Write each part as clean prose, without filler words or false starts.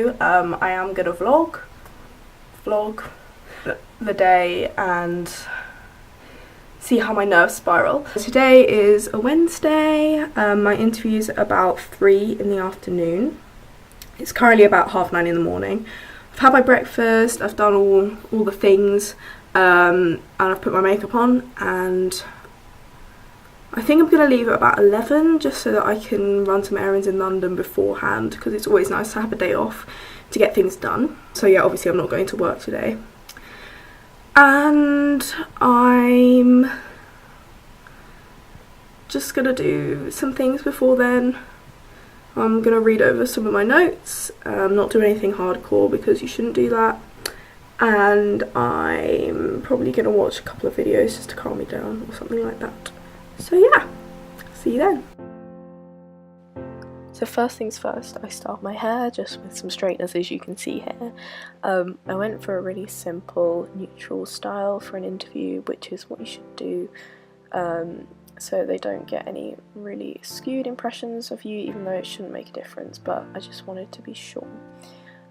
interview. I am gonna vlog the day and see how my nerves spiral. Today is a Wednesday. My interview's about 3 in the afternoon. It's currently about 9:30 in the morning. I've had my breakfast, I've done all the things, and I've put my makeup on, and I think I'm going to leave at about 11 just so that I can run some errands in London beforehand, because it's always nice to have a day off to get things done. So yeah, obviously I'm not going to work today. And I'm just going to do some things before then. I'm going to read over some of my notes, not do anything hardcore because you shouldn't do that. And I'm probably going to watch a couple of videos just to calm me down or something like that. So yeah, see you then. So first things first, I start my hair just with some straighteners, as you can see here. I went for a really simple neutral style for an interview, which is what you should do, so they don't get any really skewed impressions of you, even though it shouldn't make a difference, but I just wanted to be sure.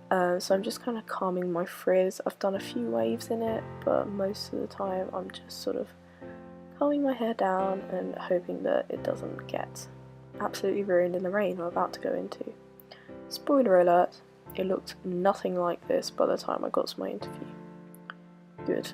So I'm just kind of calming my frizz. I've done a few waves in it, but most of the time I'm just sort of calming my hair down and hoping that it doesn't get absolutely ruined in the rain I'm about to go into. Spoiler alert, it looked nothing like this by the time I got to my interview. Good.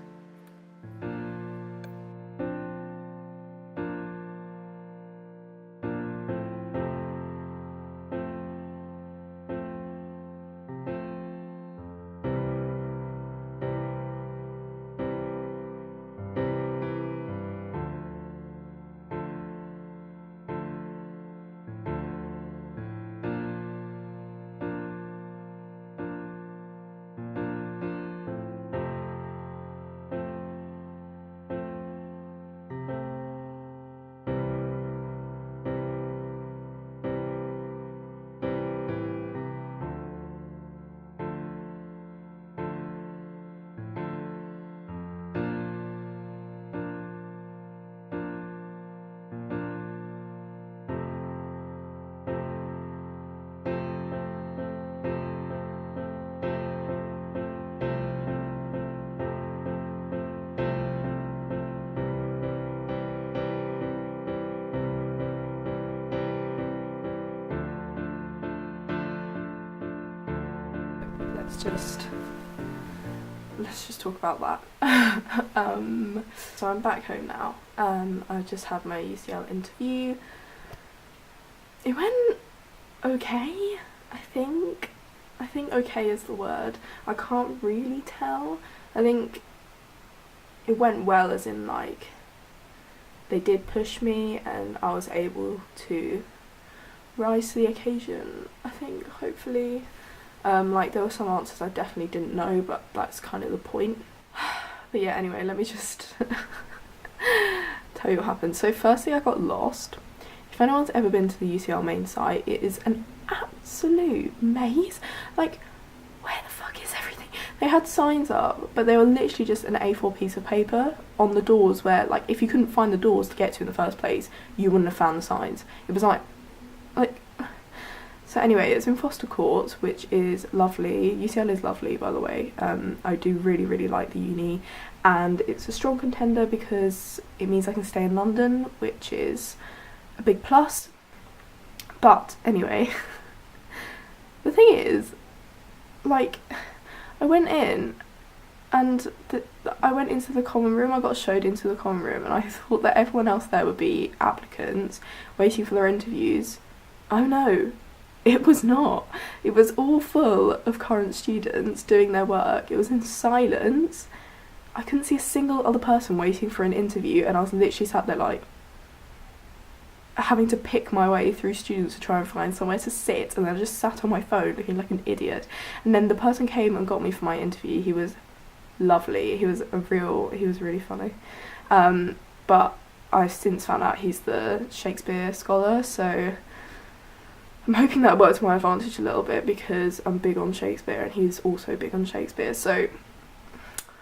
Let's just talk about that. So I'm back home now. I just had my UCL interview. It went okay, I think. I think okay is the word. I can't really tell. I think it went well, as in like they did push me and I was able to rise to the occasion, I think, hopefully. Like there were some answers I definitely didn't know, but that's kind of the point. But yeah, anyway, let me just tell you what happened. So firstly, I got lost. If anyone's ever been to the UCL main site, it is an absolute maze. Like, where the fuck is everything? They had signs up, but they were literally just an A4 piece of paper on the doors where, like, if you couldn't find the doors to get to in the first place, you wouldn't have found the signs. It was like so anyway, it's in Foster Court, which is lovely. UCL is lovely, by the way. I do really like the uni, and it's a strong contender because it means I can stay in London, which is a big plus. But anyway, the thing is, like, I went in and I went into the common room. I got showed into the common room, and I thought that everyone else there would be applicants waiting for their interviews. Oh no. It was not. It was all full of current students doing their work. It was in silence. I couldn't see a single other person waiting for an interview, and I was literally sat there like having to pick my way through students to try and find somewhere to sit, and then I just sat on my phone looking like an idiot. And then the person came and got me for my interview. He was lovely. He was really funny. But I've since found out he's the Shakespeare scholar, so I'm hoping that worked to my advantage a little bit because I'm big on Shakespeare and he's also big on Shakespeare, so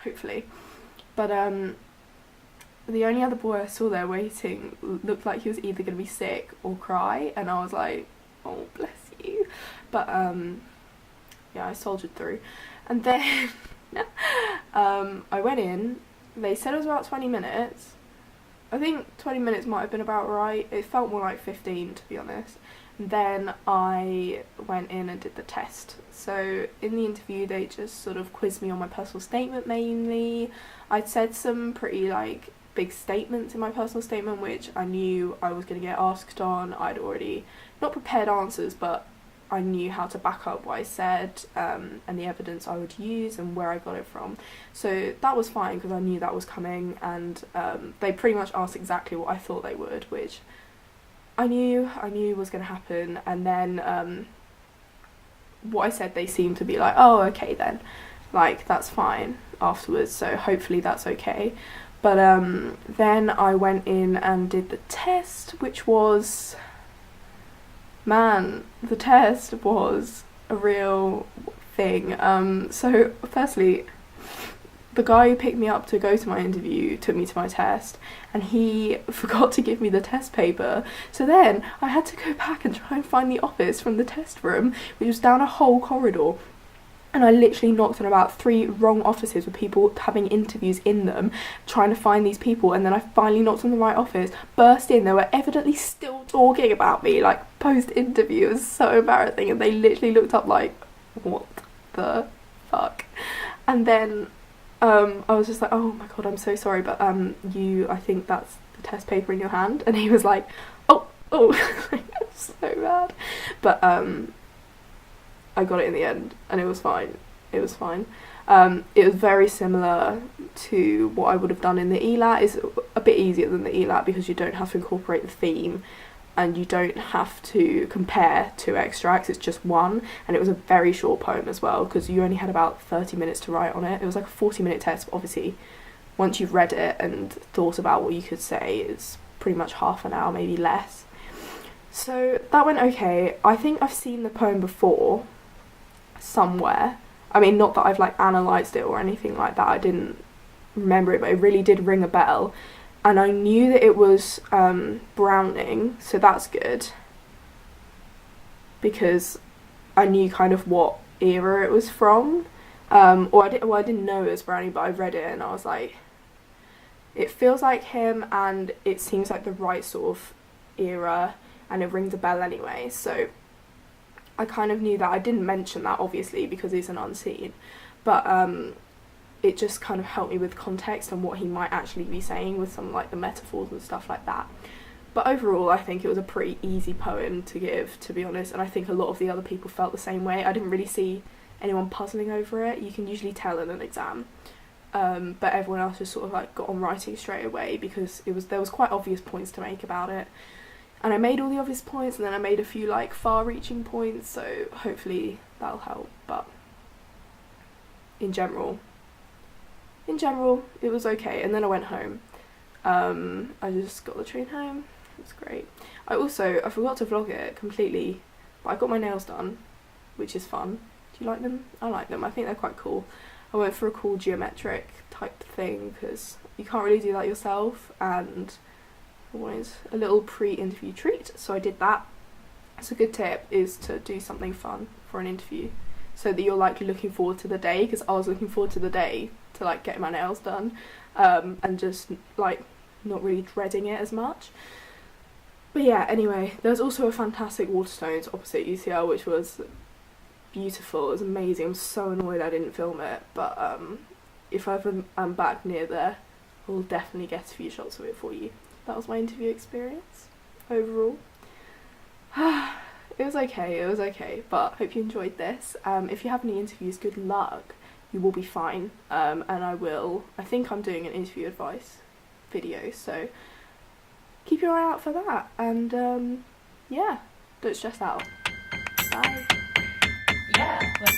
hopefully. But the only other boy I saw there waiting looked like he was either going to be sick or cry, and I was like, oh bless you. But yeah, I soldiered through. And then I went in, they said it was about 20 minutes. I think 20 minutes might have been about right. It felt more like 15, to be honest. And then I went in and did the test. So in the interview, they just sort of quizzed me on my personal statement mainly. I'd said some pretty like big statements in my personal statement, which I knew I was going to get asked on. I'd already not prepared answers, but I knew how to back up what I said, and the evidence I would use and where I got it from. So that was fine because I knew that was coming, and they pretty much asked exactly what I thought they would, which I knew was going to happen. And then what I said, they seemed to be like, oh, okay then, like that's fine afterwards, so hopefully that's okay. But then I went in and did the test, which was, man, the test was a real thing. So firstly, the guy who picked me up to go to my interview took me to my test, and he forgot to give me the test paper. So then I had to go back and try and find the office from the test room, which was down a whole corridor. And I literally knocked on about 3 wrong offices with people having interviews in them, trying to find these people. And then I finally knocked on the right office, burst in. They were evidently still talking about me, like, post-interview. It was so embarrassing. And they literally looked up like, what the fuck? And then I was just like, oh my god, I'm so sorry, but I think that's the test paper in your hand. And he was like, oh. So bad. But I got it in the end, and it was fine. It was very similar to what I would have done in the ELAT. It's a bit easier than the ELAT because you don't have to incorporate the theme, and you don't have to compare 2 extracts. It's just one, and it was a very short poem as well because you only had about 30 minutes to write on it. It was like a 40-minute test, but obviously once you've read it and thought about what you could say, it's pretty much half an hour, maybe less. So that went okay. I think I've seen the poem before somewhere. I mean, not that I've like analysed it or anything like that, I didn't remember it, but it really did ring a bell. And I knew that it was Browning, so that's good, because I knew kind of what era it was from. I didn't know it was Browning, but I read it and I was like, it feels like him and it seems like the right sort of era, and it rings a bell anyway. So I kind of knew that. I didn't mention that obviously because it's an unseen, but it just kind of helped me with context and what he might actually be saying with some like the metaphors and stuff like that. But overall I think it was a pretty easy poem to give, to be honest, and I think a lot of the other people felt the same way. I didn't really see anyone puzzling over it. You can usually tell in an exam, but everyone else just sort of like got on writing straight away because there was quite obvious points to make about it. And I made all the obvious points, and then I made a few like far-reaching points, so hopefully that'll help. But in general, it was okay. And then I went home. I just got the train home. It was great. I forgot to vlog it completely, but I got my nails done, which is fun. Do you like them? I like them. I think they're quite cool. I went for a cool geometric type thing because you can't really do that yourself, and I wanted a little pre-interview treat, so I did that. So a good tip is to do something fun for an interview so that you're like looking forward to the day, because I was looking forward to the day to like get my nails done, and just like not really dreading it as much. But yeah, anyway, there's also a fantastic Waterstones opposite UCL, which was beautiful. It was amazing. I'm so annoyed I didn't film it, but if I'm back near there, I'll definitely get a few shots of it for you. That was my interview experience overall. It was okay, but hope you enjoyed this. If you have any interviews, good luck. You will be fine. And I think I'm doing an interview advice video, so keep your eye out for that. And yeah, don't stress out. Bye. Yeah, let's